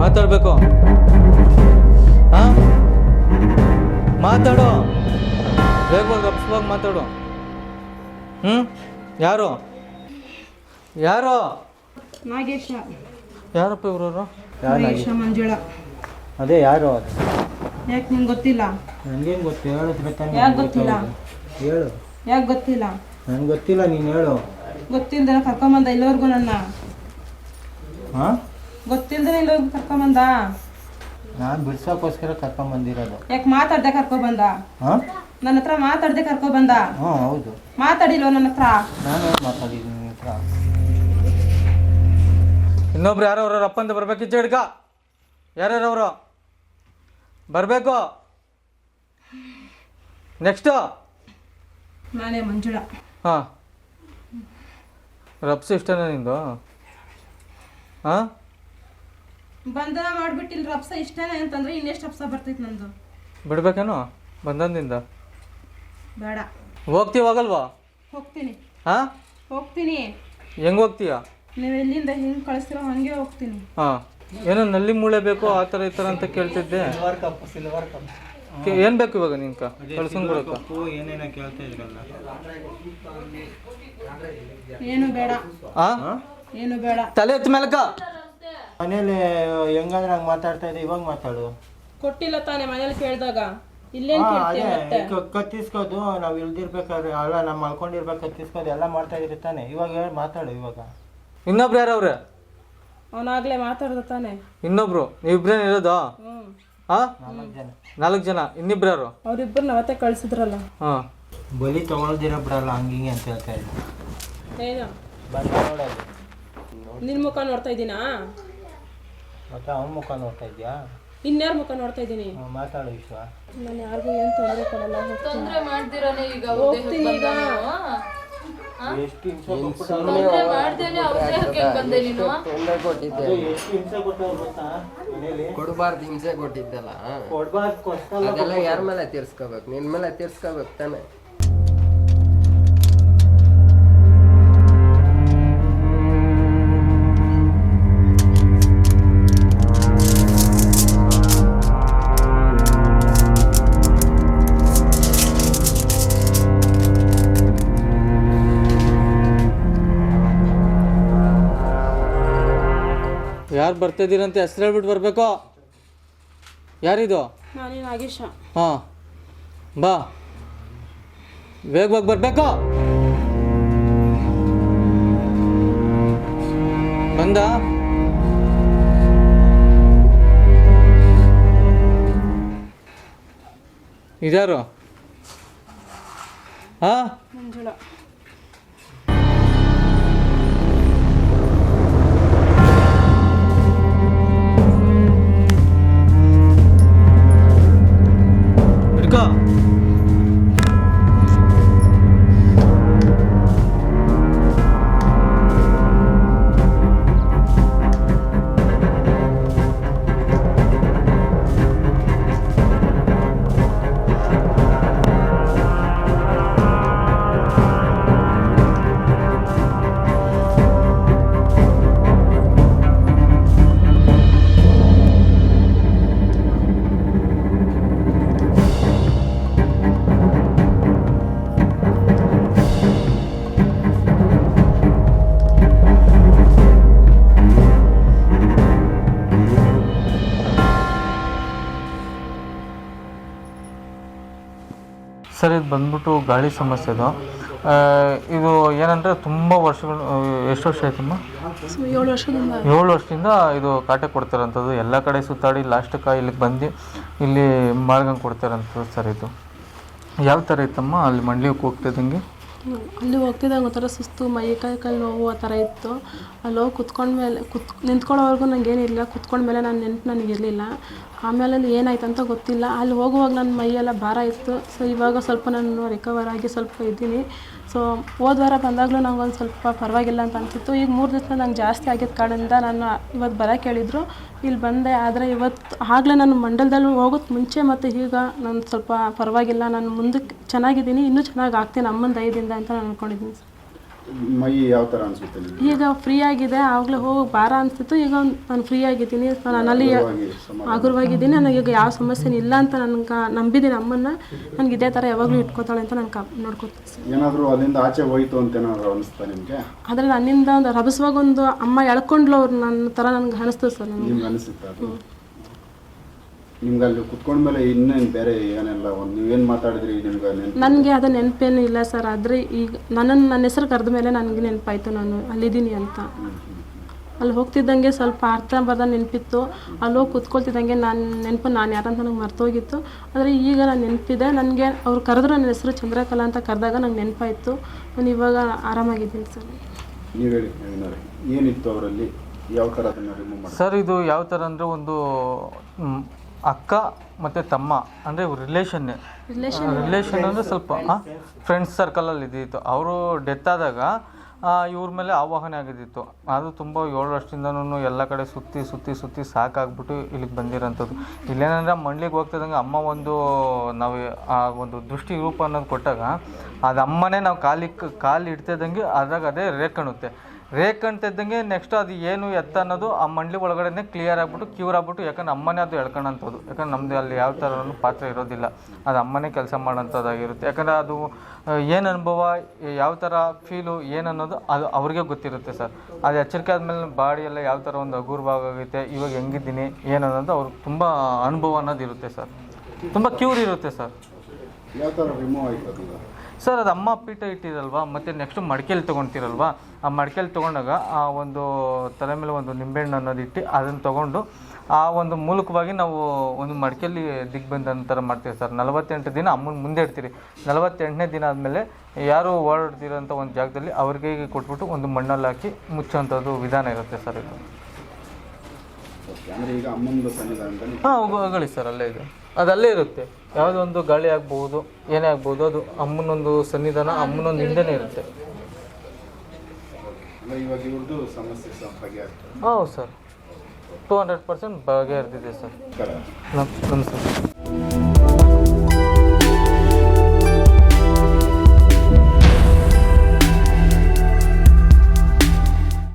ಮಾತಾಡ್ಬೇಕು. ಹಾ, ಮಾತಾಡು, ವೇಗವಾಗಿ ರಪ್ಸವಾಗಿ ಮಾತಾಡು. ಯಾರು ಯಾರು? ನಾಗೇಶ. ಯಾರಪ್ಪ ಇವ್ರವರು? ನಾಗೇಶ ಮಂಜುಳಾ. ಅದೇ ಯಾರು ಅದು? ಯಾಕೆ ನಿಂಗೆ ಗೊತ್ತಿಲ್ಲ? ನನಗೇನು ಗೊತ್ತು, ಹೇಳಿದ್ರೆ ತಾನೇ. ಯಾಕೆ ಗೊತ್ತಿಲ್ಲ? ಹೇಳು. ಯಾಕೆ ಗೊತ್ತಿಲ್ಲ? ನನಗೆ ಗೊತ್ತಿಲ್ಲ, ನೀನು ಹೇಳು. ಗೊತ್ತಿಲ್ದನ ಕರ್ಕೊಂಬಂದ ಇಲ್ಲಿವರೆಗೂ ನನ್ನ? ಹಾಂ, ಗೊತ್ತಿಲ್ದನ ಇಲ್ಲಿವರೆಗೂ ಕರ್ಕೊಂಬಂದ? ನಾನು ಬಿಡ್ಸೋಕ್ಕೋಸ್ಕರ ಕರ್ಕೊಂಬಂದಿರೋದು. ಯಾಕೆ ಮಾತಾಡ್ದೆ ಕರ್ಕೊಬಂದ? ಹಾಂ, ನನ್ನ ಹತ್ರ ಮಾತಾಡ್ದೆ ಕರ್ಕೊಬಂದ? ಹ್ಞೂ ಹೌದು. ಮಾತಾಡಿಲ್ವ ನನ್ನ ಹತ್ರ? ನಾನು ಮಾತಾಡಿದ್ದೀನಿ ನಿನ್ನ ಹತ್ರ. ಇನ್ನೊಬ್ರು ಯಾರೋ ಅವ್ರವ್ರ ಅಪ್ಪಂತ ಬರ್ಬೇಕು. ಇಚ್ಚೆ ಹಿಡ್ಕ, ಯಾರ್ಯಾರವರು ಬರಬೇಕು. ನೆಕ್ಸ್ಟು ನಾನೇ ಮಂಜುಳಾ. ಹಾಂ, ರಪ್ಸು ಇಷ್ಟನೇ ನಿಂದು? ಹಾಂ, ಬಂಧನ ಮಾಡ್ಬಿಟ್ಟಿಲ್ಲ ರಪ್ಸ ಇಷ್ಟನೇ ಅಂತಂದ್ರೆ ಇನ್ನೆಷ್ಟು ರಪ್ಸ ಬರ್ತೈತೆ ನಂದು? ಬಿಡ್ಬೇಕೇನೋ ಬಂಧನದಿಂದ? ಬೇಡ. ಹೋಗ್ತೀವಿ, ಹೋಗಲ್ವಾ? ಹೋಗ್ತೀನಿ. ಹಾಂ, ಹೋಗ್ತೀನಿ. ಹೆಂಗೆ ಹೋಗ್ತೀಯ? ನೀವು ಎಲ್ಲಿಂದ ಹೆಂಗೆ ಕಳಿಸ್ತಿರೋ ಹಾಗೆ ಹೋಗ್ತೀನಿ. ಹಾಂ, ಏನೋ ನಲ್ಲಿ ಮೂಳೆ ಬೇಕು ಆ ಥರ ಈ ಥರ ಅಂತ ಕೇಳ್ತಿದ್ದೆ. ಏನು ಬೇಕು ಇವಾಗ ನಿನ್ಕ ಕಳ್ಸಂಗ್ ಕೊಡಕ್ಕ? ಏನೇನೋ ಕೇಳ್ತಾ ಇದ್ರಲ್ಲ. ಏನು ಬೇಡ. ಹಾಂ, ಏನು ಬೇಡ. ತಲೆ ಎತ್ತ ಮೇಲಕ್ಕ. ಮನೇಲಿ ಹೆಂಗಂದ್ರೆ ಹಂಗೆ ಮಾತಾಡ್ತಾ ಇದ್ದೆ, ಇವಾಗ ಮಾತಾಡು. ಕೊಟ್ಟಿಲ್ಲ ತಾನೇ ಮನೇಲಿ ಕೇಳಿದಾಗ? ಇಲ್ಲೇನು ಕೇಳ್ತೀಯ ಮತ್ತೆ? ಕತ್ತಿಸ್ಕೋದು, ನಾವು ಇಲ್ದಿರ್ಬೇಕಾದ್ರೆ ಅಲ್ಲ, ನಾವು ಮಲ್ಕೊಂಡಿರ್ಬೇಕು, ಕತ್ತಿಸ್ಕೋದು ಎಲ್ಲ ಮಾಡ್ತಾ ಇದ್ರಿ ತಾನೆ. ಇವಾಗ ಹೇಳಿ ಮಾತಾಡು. ಇವಾಗ ಇನ್ನೊಬ್ರು ಯಾರವ್ರೆ? ಅವನಾಗ್ಲೇ ಮಾತಾಡ್ದ ತಾನೆ. ಇನ್ನೊಬ್ರು ನೀವಿಬ್ರೇನು ಇರೋದು? ಹಾಂ, 4 ಜನ. ಇನ್ನಿಬ್ರು ಯಾರು? ಅವ್ರಿಬ್ರು ಅವತ್ತೆ ಕಳ್ಸಿದ್ರಲ್ಲ. ಹಾಂ, ಬಲಿ ತಗೊಳ್ದಿರ ಬಿಡಲ್ಲ ಹಂಗಿಂಗೆ ಅಂತ ಹೇಳ್ತಾ ಇದ್ದೆ. ಏನು ಬಂದ ನೋಡೋದು? ನಿನ್ನ ಮುಖ ನೋಡ್ತಾ ಇದ್ದೀನಾ? ಮತ್ತೆ ಅವನ ಮುಖ ನೋಡ್ತಾ ಇದೆಯಾ? ಇನ್ಯಾರ ಮುಖ ನೋಡ್ತಾ ಇದ್ದೀನಿ? ಮಾತಾಡು ವಿಶ್ವ. ನಾನು ಯಾರಿಗೂ ಏನು ತೊಂದರೆ ಕೊಡಲ್ಲ. ತೊಂದರೆ ಮಾಡ್ದಿರಾನೆ ಈಗ ಹೋಗ್ತೀನಿ. ಈಗ ಎಷ್ಟು ಹಿಂಸೆ ಮಾಡ್ದೇನೆ ಅವ್ರ ದೇಹಕ್ಕೆ ಬಂದೆ ನೀನು? ತೊಂದರೆ ಕೊಟ್ಟಿದ್ದೆ. ಎಷ್ಟು ಹಿಂಸೆ ಕೊಟ್ಟವ್ರು ಗೊತ್ತಾ ಮನೇಲಿ? ಕೊಡಬಾರ್ದು ಹಿಂಸೆ ಕೊಟ್ಟಿದ್ದಲ್ಲ. ಕೊಡ್ಬಾರ್ದು, ಅದೆಲ್ಲ ಯಾರ ಮೇಲೆ ತೀರ್ಸ್ಕೋಬೇಕು? ನಿನ್ ಮೇಲೆ ತೀರ್ಸ್ಕೋಬೇಕು ತಾನೆ. ಯಾರು ಬರ್ತಿದ್ದೀರಂತ ಹೆಸರು ಹೇಳ್ಬಿಟ್ಟು ಬರಬೇಕು. ಯಾರಿದು? ನಾನೇ ನಾಗೇಶ. ಹಾಂ, ಬಾ, ವೇಗವಾಗಿ ಬರಬೇಕು. ಬಂದ? ಇದ್ಯಾರು? ಹಾಂ, ಮಂಜುಳಾ. ಹಿಡ್ಕೋ. ಸರ್, ಇದು ಬಂದ್ಬಿಟ್ಟು ಗಾಳಿ ಸಮಸ್ಯೆ. ಇದು ಏನಂದರೆ ತುಂಬ ವರ್ಷಗಳು, ಎಷ್ಟು ವರ್ಷ ಆಯ್ತಮ್ಮ? 7 ವರ್ಷದಿಂದ. 7 ವರ್ಷದಿಂದ ಇದು ಕಾಟ ಕೊಡ್ತಾರಂಥದ್ದು. ಎಲ್ಲ ಕಡೆ ಸುತ್ತಾಡಿ ಲಾಸ್ಟಕ್ಕೆ ಇಲ್ಲಿಗೆ ಬಂದು ಇಲ್ಲಿ ಮಾರ್ಗಂಗೆ ಕೊಡ್ತಾರಂಥದ್ದು ಸರ್. ಇದು ಯಾವ ಥರ ಇತ್ತಮ್ಮ? ಅಲ್ಲಿ ಮಂಡ್ಲಿಕ್ಕೆ ಹೋಗ್ತಿದ್ದಂಗೆ ಅಲ್ಲಿ ಹೋಗ್ತಿದ್ದಂಗೆ ಒಂಥರ ಸುಸ್ತು, ಮೈ ಕೈ ನೋವು ಆ ಥರ ಇತ್ತು. ಅಲ್ಲಿ ಹೋಗಿ ಕುತ್ಕೊಂಡ್ಮೇಲೆ ನಿಂತ್ಕೊಳ್ಳೋವರೆಗೂ ನನಗೇನಿಲ್ಲ. ಕುತ್ಕೊಂಡ್ಮೇಲೆ ನಾನು ನೆನಪು ನನಗಿರಲಿಲ್ಲ. ಆಮೇಲೆ ಅಲ್ಲಿ ಏನಾಯ್ತು ಅಂತ ಗೊತ್ತಿಲ್ಲ. ಅಲ್ಲಿ ಹೋಗುವಾಗ ನನ್ನ ಮೈಯೆಲ್ಲ ಭಾರ ಇತ್ತು. ಸೊ ಇವಾಗ ಸ್ವಲ್ಪ ನಾನು ರಿಕವರ್ ಆಗಿ ಸ್ವಲ್ಪ ಇದ್ದೀನಿ. ಸೊ ಹೋದ ವಾರ ಬಂದಾಗಲೂ ನಂಗೊಂದು ಸ್ವಲ್ಪ ಪರವಾಗಿಲ್ಲ ಅಂತ ಅನಿಸಿತ್ತು. ಈಗ 3 ದಿವಸ ನಂಗೆ ಜಾಸ್ತಿ ಆಗಿದ್ದ ಕಾರಣದಿಂದ ನಾನು ಇವತ್ತು ಬರೋಕ್ಕೆ ಹೇಳಿದ್ರು, ಇಲ್ಲಿ ಬಂದೆ. ಆದರೆ ಇವತ್ತು ಆಗಲೇ ನಾನು ಮಂಡಲದಲ್ಲಿ ಹೋಗೋಕ್ಕೆ ಮುಂಚೆ ಮತ್ತು ಈಗ ನಾನು ಸ್ವಲ್ಪ ಪರವಾಗಿಲ್ಲ, ನಾನು ಮುಂದಕ್ಕೆ ಚೆನ್ನಾಗಿದ್ದೀನಿ, ಇನ್ನೂ ಚೆನ್ನಾಗಿ ಆಗ್ತೀನಿ ಅಮ್ಮನ ದಯದಿಂದ ಅಂತ ನಾನು ಅಂದ್ಕೊಂಡಿದ್ದೀನಿ ಸರ್. ಮೈ ಯಾವ ಥರ ಅನಿಸುತ್ತೆ ನಿಮಗೆ? ಈಗ ಫ್ರೀ ಆಗಿದೆ, ಆವಾಗಲೇ ಹೋಗಿ ಭಾರ ಅನಿಸ್ತಿತ್ತು. ಈಗ ನಾನು ಫ್ರೀ ಆಗಿದ್ದೀನಿ, ನಾನಲ್ಲಿ ಹಗುರವಾಗಿದ್ದೀನಿ. ನನಗೆ ಈಗ ಯಾವ ಸಮಸ್ಯೆನೂ ಇಲ್ಲ ಅಂತ ನನಗೆ ನಂಬಿದ್ದೀನಿ ಅಮ್ಮನ್ನ. ನನಗೆ ಇದೇ ಥರ ಯಾವಾಗಲೂ ಇಟ್ಕೋತಾಳೆ ಅಂತ ನಾನು ನೋಡ್ಕೊತೀನಿ ಸರ್. ಏನಾದರೂ ಅಲ್ಲಿಂದ ಆಚೆ ಹೋಯ್ತು ಅಂತ ಏನಾದರೂ ಅನಿಸ್ತಾ ನಿಮಗೆ? ಆದರೆ ನನ್ನಿಂದ ಒಂದು ರಭಸವಾಗ ಒಂದು ಅಮ್ಮ ಎಳ್ಕೊಂಡ್ಲು ಅವ್ರು ನನ್ನ ಥರ ನನಗೆ ಅನಿಸ್ತು ಸರ್. ನಿಮ್ಗೆ ಅನಿಸುತ್ತೆ ಅದು? ನಿಮ್ಗೆ ಅಲ್ಲಿ ಕುತ್ಕೊಂಡ್ಮೇಲೆ ಇನ್ನೇನು ಬೇರೆ ಏನೆಲ್ಲ ಒಂದು ನೀವೇನು ಮಾತಾಡಿದ್ರಿ ನಿಮ್ಗೆ ನನಗೆ ಅದು ನೆನಪೇನು ಇಲ್ಲ ಸರ್. ಆದರೆ ಈಗ ನನ್ನ ಹೆಸರು ಕರೆದ ಮೇಲೆ ನನಗೆ ನೆನಪಾಯಿತು ನಾನು ಅಲ್ಲಿದ್ದೀನಿ ಅಂತ. ಅಲ್ಲಿ ಹೋಗ್ತಿದ್ದಂಗೆ ಸ್ವಲ್ಪ ಅರ್ಥ ಬರ್ದ ನೆನಪಿತ್ತು. ಅಲ್ಲಿ ಹೋಗಿ ಕುತ್ಕೊಳ್ತಿದ್ದಂಗೆ ನಾನು ಯಾರಂತ ನನಗೆ ಮರ್ತೋಗಿತ್ತು. ಆದರೆ ಈಗ ನಾನು ನೆನಪಿದೆ. ನನಗೆ ಅವ್ರು ಕರೆದ್ರು ನನ್ನ ಹೆಸರು ಚಂದ್ರಕಲಾ ಅಂತ ಕರೆದಾಗ ನಂಗೆ ನೆನಪಾಯಿತು. ನಾನು ಇವಾಗ ಆರಾಮಾಗಿದ್ದೀನಿ ಸರ್. ನೀವು ಹೇಳಿ ಏನಿತ್ತು ಅವರಲ್ಲಿ, ಯಾವ ಥರ ಅದನ್ನು ರಿಮೂವ್ ಮಾಡಿ? ಸರ್ ಇದು ಯಾವ ಥರ ಅಂದರೆ ಒಂದು ಅಕ್ಕ ಮತ್ತು ತಮ್ಮ ಅಂದರೆ ರಿಲೇಷನ್ ಅಂದರೆ ಸ್ವಲ್ಪ ಫ್ರೆಂಡ್ಸ್ ಸರ್ಕಲಲ್ಲಿ ಇದ್ದಿತ್ತು. ಅವರು ಡೆತ್ ಆದಾಗ ಇವ್ರ ಮೇಲೆ ಆವಾಹನೆ ಆಗಿದ್ದಿತ್ತು. ಅದು ತುಂಬ 7 ವರ್ಷದಿಂದನೂ ಎಲ್ಲ ಕಡೆ ಸುತ್ತಿ ಸಾಕಾಗ್ಬಿಟ್ಟು ಇಲ್ಲಿಗೆ ಬಂದಿರೋಂಥದ್ದು. ಇಲ್ಲೇನಂದರೆ ಮಂಡ್ಲಿಗೆ ಹೋಗ್ತಿದ್ದಂಗೆ ಅಮ್ಮ ನಾವು ಆ ಒಂದು ದೃಷ್ಟಿ ರೂಪ ಅನ್ನೋದು ಕೊಟ್ಟಾಗ ಅದು ಅಮ್ಮನೇ ನಾವು ಕಾಲು ಇಡ್ತಿದ್ದಂಗೆ ಅದ್ರಾಗ ಅದೇ ರೇಖಣ್ತಿದ್ದಂಗೆ ನೆಕ್ಸ್ಟ್ ಅದು ಏನು ಎತ್ತ ಅನ್ನೋದು ಆ ಮಂಡ್ಲಿ ಒಳಗಡೆ ಕ್ಲಿಯರ್ ಆಗಿಬಿಟ್ಟು ಕ್ಯೂರ್ ಆಗಿಬಿಟ್ಟು, ಯಾಕಂದ್ರೆ ಅಮ್ಮನೇ ಅದು ಎಳ್ಕೊಳ್ಳೋಂಥದ್ದು. ಯಾಕಂದ್ರೆ ನಮ್ಮದು ಅಲ್ಲಿ ಯಾವ ಥರನೂ ಪಾತ್ರ ಇರೋದಿಲ್ಲ, ಅದು ಅಮ್ಮನೇ ಕೆಲಸ ಮಾಡೋಂಥದ್ದಾಗಿರುತ್ತೆ. ಯಾಕಂದರೆ ಅದು ಏನು ಅನುಭವ, ಯಾವ ಥರ ಫೀಲು ಏನನ್ನೋದು ಅದು ಅವ್ರಿಗೆ ಗೊತ್ತಿರುತ್ತೆ ಸರ್. ಅದು ಎಚ್ಚರಿಕೆ ಆದಮೇಲೆ ಬಾಡಿ ಎಲ್ಲ ಯಾವ ಥರ ಒಂದು ಹಗುರವಾಗೈತೆ, ಇವಾಗ ಹೆಂಗಿದ್ದೀನಿ ಏನನ್ನೋದು ಅವ್ರಿಗೆ ತುಂಬ ಅನುಭವ ಅನ್ನೋದು ಇರುತ್ತೆ ಸರ್. ತುಂಬ ಕ್ಯೂರ್ ಇರುತ್ತೆ ಸರ್. ಯಾವ ಥರ ರಿಮೂವ್ ಆಯ್ತು ಸರ್? ಅದು ಅಮ್ಮ ಪೀಠ ಇಟ್ಟಿರಲ್ವ, ಮತ್ತು ನೆಕ್ಸ್ಟು ಮಡಿಕೆಯಲ್ಲಿ ತೊಗೊಳ್ತಿರಲ್ವ, ಆ ಮಡಿಕೆಯಲ್ಲಿ ತೊಗೊಂಡಾಗ ಆ ಒಂದು ತಲೆ ಮೇಲೆ ಒಂದು ನಿಂಬೆಹಣ್ಣು ಅನ್ನೋದು ಇಟ್ಟು ಅದನ್ನು ತೊಗೊಂಡು ಆ ಒಂದು ಮೂಲಕವಾಗಿ ನಾವು ಒಂದು ಮಡಿಕೆಯಲ್ಲಿ ದಿಗ್ಬಂಧನ ಥರ ಮಾಡ್ತೀವಿ ಸರ್. 48 ದಿನ ಅಮ್ಮನ ಮುಂದೆ ಇಡ್ತೀರಿ. 48ನೇ ದಿನ ಆದಮೇಲೆ ಯಾರು ಓಡಾಡ್ತಿರೋಂಥ ಒಂದು ಜಾಗದಲ್ಲಿ ಅವ್ರಿಗೆ ಕೊಟ್ಬಿಟ್ಟು ಒಂದು ಮಣ್ಣಲ್ಲಿ ಹಾಕಿ ಮುಚ್ಚೋಂಥದ್ದು ವಿಧಾನ ಇರುತ್ತೆ ಸರ್ ಇದು. ಈಗ ಅಮ್ಮನದು ಸನ್ನಿಧಾನದಲ್ಲಿ ಹೋಗಲಿ ಸರ್, ಅಲ್ಲೇ ಇದೆ, ಅದು ಅಲ್ಲೇ ಇರುತ್ತೆ. ಯಾವುದೋ ಒಂದು ಗಾಳಿ ಆಗ್ಬೋದು, ಏನೇ ಆಗ್ಬೋದು, ಅದು ಅಮ್ಮನೊಂದು ಸನ್ನಿಧಾನ, ಅಮ್ಮನೊಂದು ಹಿಂದೆನೇ ಇರುತ್ತೆ. ಇವಾಗ ಇವ್ರದ್ದು ಸಮಸ್ಯೆ ಬಗೆಹರಿತು? ಹೌದು ಸರ್, 200% ಬಗೆಹರಿದಿದೆ ಸರ್. ನಮಸ್ಕಾರ.